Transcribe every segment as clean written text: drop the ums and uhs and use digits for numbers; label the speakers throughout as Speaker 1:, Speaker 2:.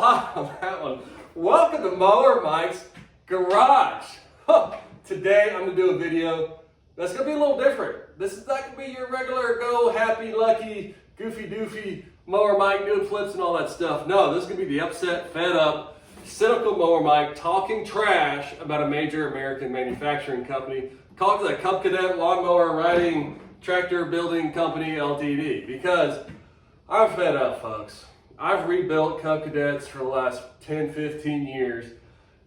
Speaker 1: spot on that one. Welcome to Mower Mike's garage. Today I'm gonna do a video that's gonna be a little different. This is not gonna be your regular go happy, lucky, goofy doofy Mower Mike doing flips and all that stuff. No, this is gonna be the upset, fed up, cynical Mower Mike talking trash about a major American manufacturing company called the Cub Cadet Lawnmower Riding Tractor Building Company Ltd. Because I'm fed up, folks. I've rebuilt Cub Cadets for the last 10, 15 years,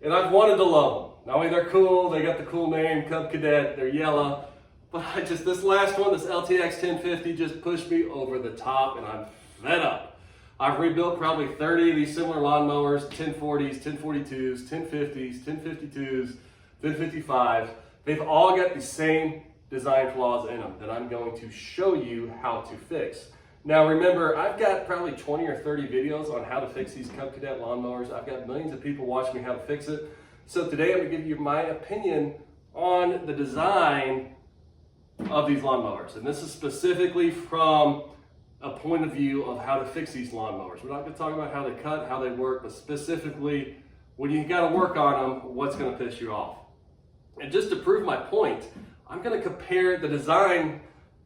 Speaker 1: and I've wanted to love them. Not only they're cool, they got the cool name, Cub Cadet, they're yellow, but this last one, this LTX 1050 just pushed me over the top, and I'm fed up. I've rebuilt probably 30 of these similar lawnmowers, 1040s, 1042s, 1050s, 1052s, 1055s. They've all got the same design flaws in them that I'm going to show you how to fix. Now remember, I've got probably 20 or 30 videos on how to fix these Cub Cadet lawnmowers. I've got millions of people watching me how to fix it. So today I'm going to give you my opinion on the design of these lawnmowers. And this is specifically from a point of view of how to fix these lawnmowers. We're not going to talk about how they cut, how they work, but specifically when you got to work on them, what's going to piss you off. And just to prove my point, I'm going to compare the design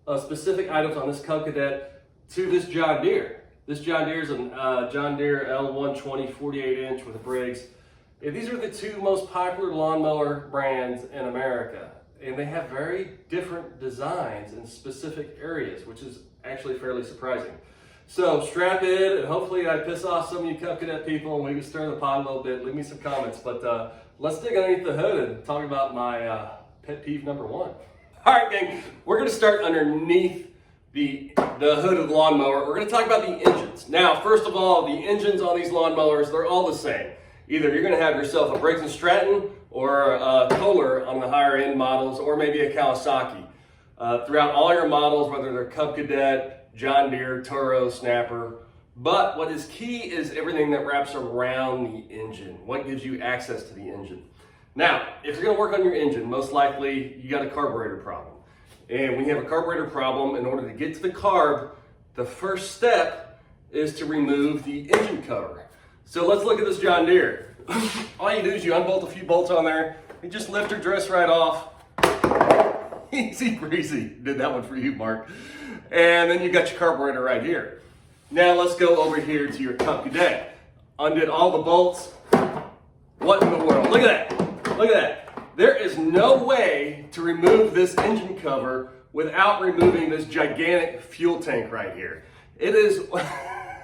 Speaker 1: of specific items on this Cub Cadet to this John Deere. This John Deere is a John Deere L120 48-inch with a Briggs. And these are the two most popular lawnmower brands in America. And they have very different designs in specific areas, which is actually fairly surprising. So strap in, and hopefully I piss off some of you Cub Cadet people and we can stir the pot a little bit. Leave me some comments. But let's dig underneath the hood and talk about my pet peeve number one. All right, gang, we're going to start underneath the hood of the lawnmower. We're going to talk about the engines. Now, first of all, the engines on these lawnmowers, they're all the same. Either you're going to have yourself a Briggs & Stratton or a Kohler on the higher end models, or maybe a Kawasaki. Throughout all your models, whether they're Cub Cadet, John Deere, Toro, Snapper. But what is key is everything that wraps around the engine. What gives you access to the engine? Now, if you're going to work on your engine, most likely you got a carburetor problem. And when you have a carburetor problem, in order to get to the carb, the first step is to remove the engine cover. So let's look at this John Deere. All you do is you unbolt a few bolts on there, you just lift her dress right off. Easy breezy. Did that one for you, Mark. And then you got your carburetor right here. Now let's go over here to your Cub Cadet. Undid all the bolts. What in the world? Look at that. Look at that. There is no way to remove this engine cover without removing this gigantic fuel tank right here. It is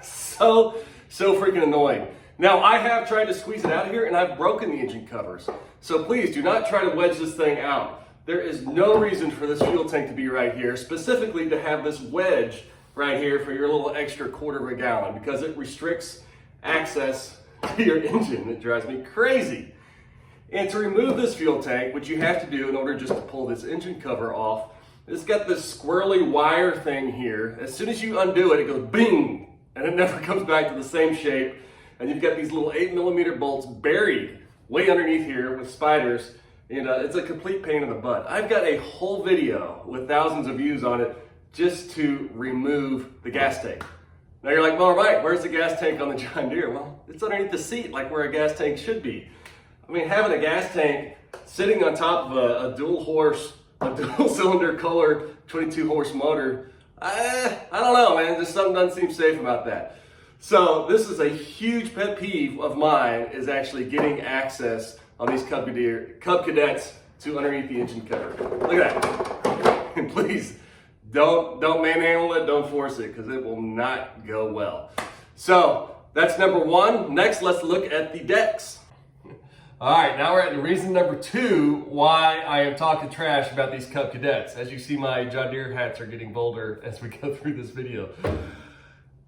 Speaker 1: so freaking annoying. Now, I have tried to squeeze it out of here and I've broken the engine covers. So please do not try to wedge this thing out. There is no reason for this fuel tank to be right here, specifically to have this wedge right here for your little extra quarter of a gallon, because it restricts access to your engine. It drives me crazy. And to remove this fuel tank, what you have to do in order just to pull this engine cover off, it's got this squirrely wire thing here. As soon as you undo it, it goes bing, and it never comes back to the same shape. And you've got these little 8mm bolts buried way underneath here with spiders, and it's a complete pain in the butt. I've got a whole video with thousands of views on it just to remove the gas tank. Now you're like, well, right, where's the gas tank on the John Deere? Well, it's underneath the seat like where a gas tank should be. I mean, having a gas tank sitting on top of a dual cylinder Kohler 22 horse motor, I don't know, man. Just something doesn't seem safe about that. So this is a huge pet peeve of mine, is actually getting access on these Cub Cadets to underneath the engine cover. Look at that. And please, don't manhandle it, don't force it, because it will not go well. So that's number one. Next, let's look at the decks. All right, now we're at the reason number two why I am talking trash about these Cub Cadets. As you see, my John Deere hats are getting bolder as we go through this video.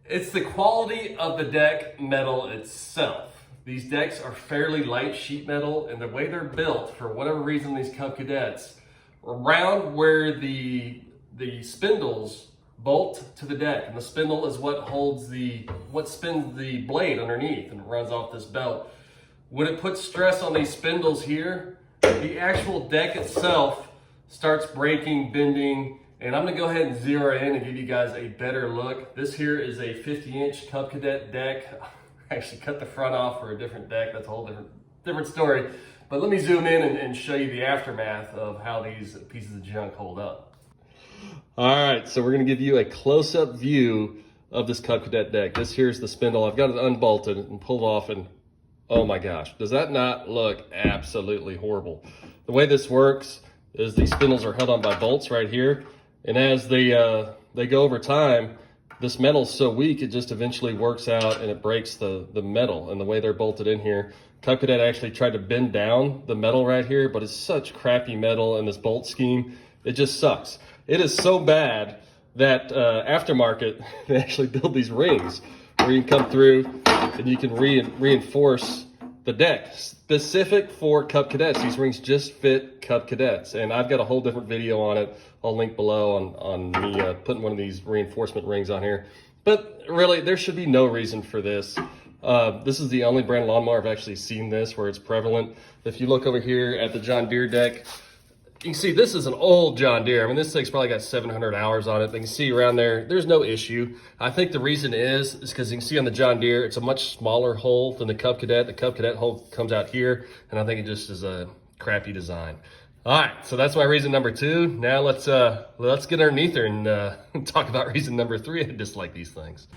Speaker 1: It's the quality of the deck metal itself. These decks are fairly light sheet metal, and the way they're built, for whatever reason, these Cub Cadets, around where the spindles bolt to the deck, and the spindle is what spins the blade underneath and runs off this belt. When it puts stress on these spindles here, the actual deck itself starts breaking, bending, and I'm gonna go ahead and zero in and give you guys a better look. This here is a 50-inch Cub Cadet deck. actually cut the front off for a different deck. That's a whole different story. But let me zoom in and show you the aftermath of how these pieces of junk hold up. All right, so we're gonna give you a close-up view of this Cub Cadet deck. This here's the spindle. I've got it unbolted and pulled off, and oh my gosh, does that not look absolutely horrible? The way this works is these spindles are held on by bolts right here, and as they go over time, this metal's so weak it just eventually works out and it breaks the metal. And the way they're bolted in here, Cub Cadet actually tried to bend down the metal right here, but it's such crappy metal in this bolt scheme, it just sucks. It is so bad that aftermarket, they actually build these rings where you can come through and you can reinforce the deck specific for Cub Cadets. These rings just fit Cub Cadets, and I've got a whole different video on it. I'll link below on me putting one of these reinforcement rings on here. But really, there should be no reason for this. This is the only brand lawnmower I've actually seen this where it's prevalent. If you look over here at the John Deere deck, you can see this is an old John Deere. I mean, this thing's probably got 700 hours on it. You can see around there, there's no issue. I think the reason is because you can see on the John Deere, it's a much smaller hole than the Cub Cadet. The Cub Cadet hole comes out here, and I think it just is a crappy design. All right, so that's my reason number 2. Now let's get underneath her and talk about reason number 3. I dislike these things.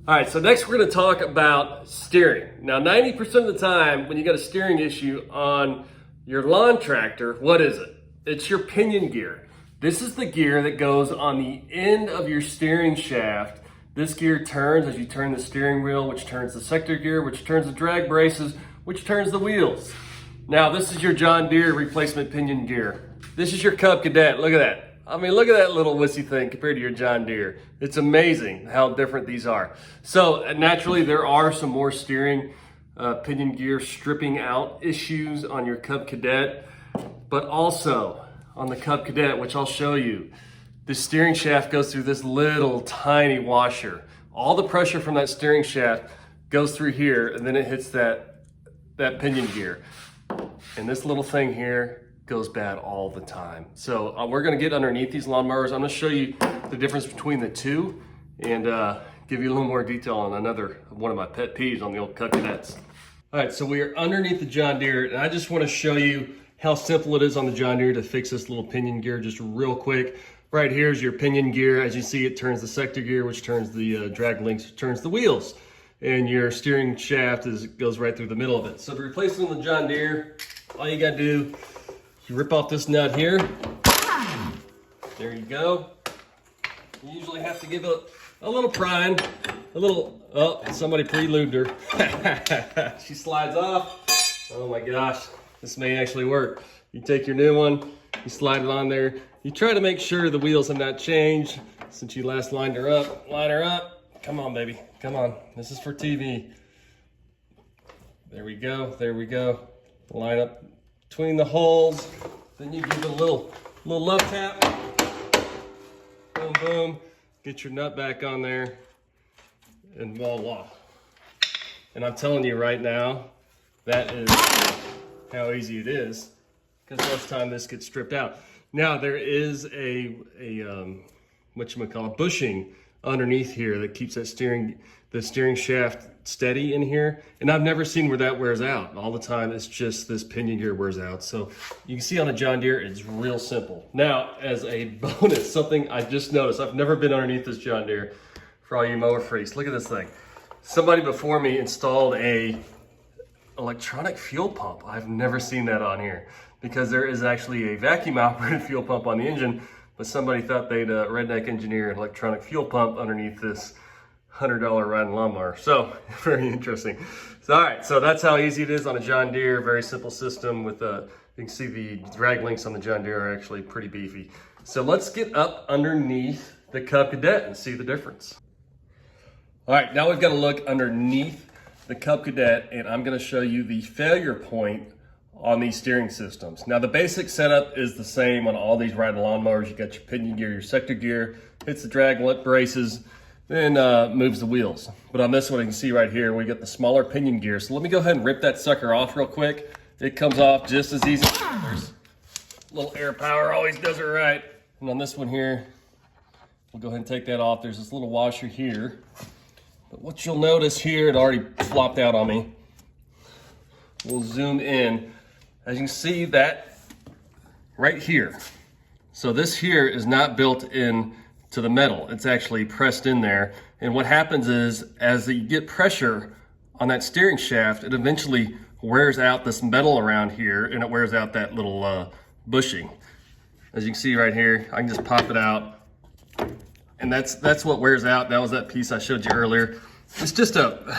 Speaker 1: All right, so next we're gonna talk about steering. Now, 90% of the time when you got a steering issue on your lawn tractor, what is it? It's your pinion gear. This is the gear that goes on the end of your steering shaft. This gear turns as you turn the steering wheel, which turns the sector gear, which turns the drag braces, which turns the wheels. Now, this is your John Deere replacement pinion gear. This is your Cub Cadet. Look at that. I mean, look at that little wussy thing compared to your John Deere. It's amazing how different these are. So naturally, there are some more steering pinion gear stripping out issues on your Cub Cadet. But also on the Cub Cadet, which I'll show you, the steering shaft goes through this little tiny washer. All the pressure from that steering shaft goes through here, and then it hits that pinion gear. And this little thing here goes bad all the time. So we're gonna get underneath these lawnmowers. I'm gonna show you the difference between the two and give you a little more detail on one of my pet peeves on the old Cub Cadets. All right, so we are underneath the John Deere, and I just wanna show you how simple it is on the John Deere to fix this little pinion gear just real quick. Right here is your pinion gear. As you see, it turns the sector gear, which turns the drag links, which turns the wheels. And your steering shaft goes right through the middle of it. So to replace it on the John Deere, all you gotta do, you rip off this nut here. There you go. You usually have to give it a little prying, oh, somebody pre-lubed her. She slides off. Oh my gosh. This may actually work. You take your new one, you slide it on there. You try to make sure the wheels have not changed since you last lined her up. Line her up. Come on, baby. Come on. This is for TV. There we go. There we go. Line up between the holes. Then you give it a little love tap. Boom, boom. Get your nut back on there. And voila. And I'm telling you right now, that is how easy it is, because most time this gets stripped out. Now there is a bushing underneath here that keeps the steering shaft steady in here, and I've never seen where that wears out. All the time it's just this pinion gear wears out. So you can see on a John Deere it's real simple. Now, as a bonus, something I just noticed, I've never been underneath this John Deere. For all you mower freaks, look at this thing. Somebody before me installed a electronic fuel pump. I've never seen that on here, because there is actually a vacuum operated fuel pump on the engine, but somebody thought they'd redneck engineer an electronic fuel pump underneath this $100 riding lawnmower. So very interesting. So, all right, so that's how easy it is on a John Deere. Very simple system with you can see the drag links on the John Deere are actually pretty beefy. So let's get up underneath the Cub Cadet and see the difference. All right, now we've got to look underneath the Cub Cadet, and I'm going to show you the failure point on these steering systems. Now, the basic setup is the same on all these riding lawnmowers. You got your pinion gear, your sector gear, hits the drag braces, then moves the wheels. But on this one, you can see right here, we got the smaller pinion gear. So let me go ahead and rip that sucker off real quick. It comes off just as easy. There's a little air power, always does it right. And on this one here, we'll go ahead and take that off. There's this little washer here. But what you'll notice here, it already flopped out on me. We'll zoom in. As you can see, that right here. So this here is not built in to the metal. It's actually pressed in there. And what happens is, as you get pressure on that steering shaft, it eventually wears out this metal around here, and it wears out that little bushing. As you can see right here, I can just pop it out, and that's what wears out. That was that piece I showed you earlier. It's just a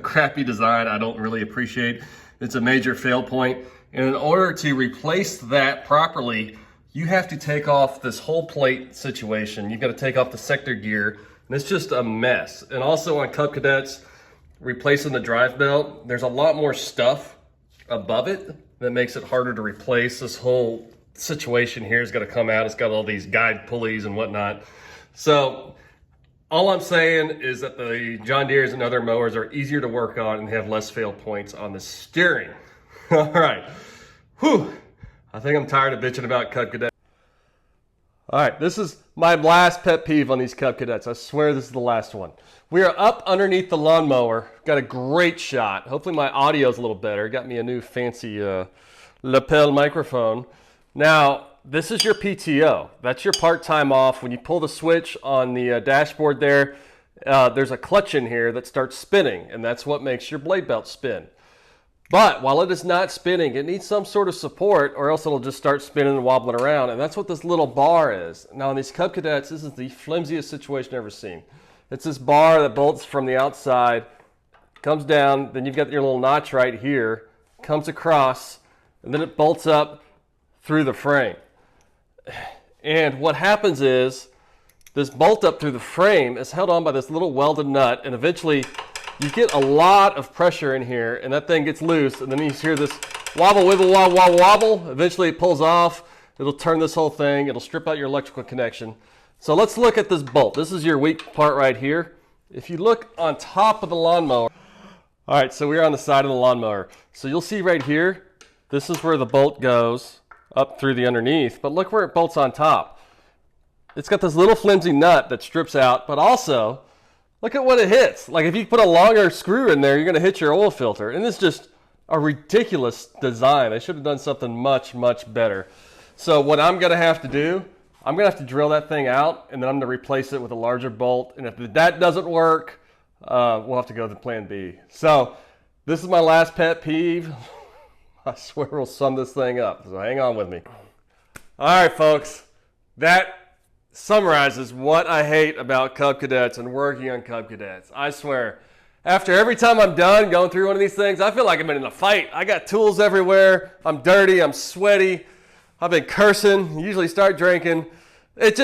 Speaker 1: crappy design I don't really appreciate. It's a major fail point, and in order to replace that properly, you have to take off this whole plate situation. You've got to take off the sector gear, and it's just a mess. And also on Cub Cadets, replacing the drive belt, there's a lot more stuff above it that makes it harder to replace. This whole situation here has got to come out. It's got all these guide pulleys and whatnot. So all I'm saying is that the John Deere's and other mowers are easier to work on and have less fail points on the steering. All right. Whew. I think I'm tired of bitching about Cub Cadet. All right, this is my last pet peeve on these Cub Cadets. I swear this is the last one. We are up underneath the lawnmower. Got a great shot. Hopefully my audio's a little better. Got me a new fancy lapel microphone. Now, this is your PTO. That's your part-time off. When you pull the switch on the dashboard there, there's a clutch in here that starts spinning, and that's what makes your blade belt spin. But while it is not spinning, it needs some sort of support, or else it'll just start spinning and wobbling around, and that's what this little bar is. Now, on these Cub Cadets, this is the flimsiest situation I've ever seen. It's this bar that bolts from the outside, comes down, then you've got your little notch right here, comes across, and then it bolts up through the frame. And what happens is, this bolt up through the frame is held on by this little welded nut, and eventually you get a lot of pressure in here, and that thing gets loose, and then you hear this wobble, wibble, wobble, wobble, wobble. Eventually it pulls off. It'll turn this whole thing. It'll strip out your electrical connection. So let's look at this bolt. This is your weak part right here. If you look on top of the lawnmower, all right, so we're on the side of the lawnmower. So you'll see right here, this is where the bolt goes up through the underneath, but look where it bolts on top. It's got this little flimsy nut that strips out, but also, look at what it hits. Like if you put a longer screw in there, you're gonna hit your oil filter. And it's just a ridiculous design. They should have done something much, much better. So what I'm gonna have to do, I'm gonna have to drill that thing out, and then I'm gonna replace it with a larger bolt. And if that doesn't work, we'll have to go to plan B. So this is my last pet peeve. I swear we'll sum this thing up, so hang on with me. All right, folks, that summarizes what I hate about Cub Cadets and working on Cub Cadets. I swear, after every time I'm done going through one of these things, I feel like I've been in a fight. I got tools everywhere. I'm dirty. I'm sweaty. I've been cursing. Usually start drinking. There's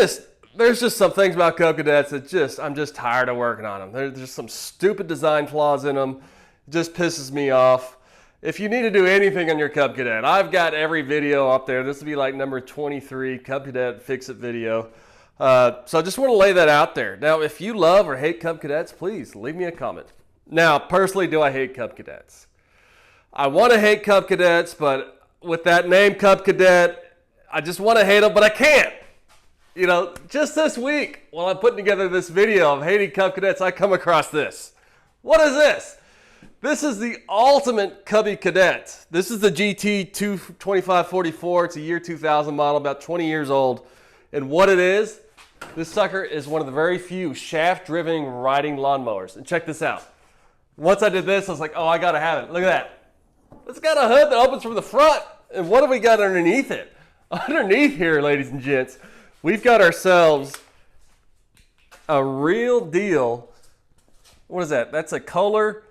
Speaker 1: just some things about Cub Cadets that I'm just tired of working on them. There's just some stupid design flaws in them. It just pisses me off. If you need to do anything on your Cub Cadet, I've got every video up there. This will be like number 23, Cub Cadet Fix-It video. So I just want to lay that out there. Now, if you love or hate Cub Cadets, please leave me a comment. Now, personally, do I hate Cub Cadets? I want to hate Cub Cadets, but with that name, Cub Cadet, I just want to hate them, but I can't. You know, just this week, while I'm putting together this video of hating Cub Cadets, I come across this. What is this? This is the ultimate Cubby Cadet. This is the GT 22544. It's a year 2000 model, about 20 years old. And what it is, this sucker is one of the very few shaft-driven riding lawnmowers. And check this out. Once I did this, I was like, oh, I gotta have it. Look at that. It's got a hood that opens from the front. And what have we got underneath it? Underneath here, ladies and gents, we've got ourselves a real deal. What is that? That's a Kohler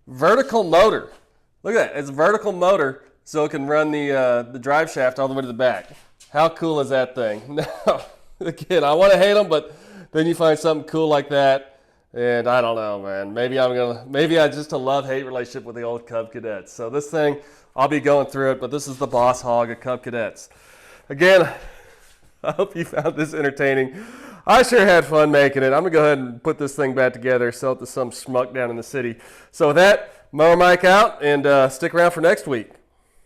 Speaker 1: vertical motor. Look at that. It's a vertical motor, so it can run the drive shaft all the way to the back. How cool is that thing? Now, again, I want to hate them, but then you find something cool like that, and I don't know, man. Maybe I just a love-hate relationship with the old Cub Cadets. So this thing, I'll be going through it, but this is the boss hog of Cub Cadets. Again, I hope you found this entertaining. I sure had fun making it. I'm going to go ahead and put this thing back together, sell it to some schmuck down in the city. So with that, Mower Mike out, and stick around for next week.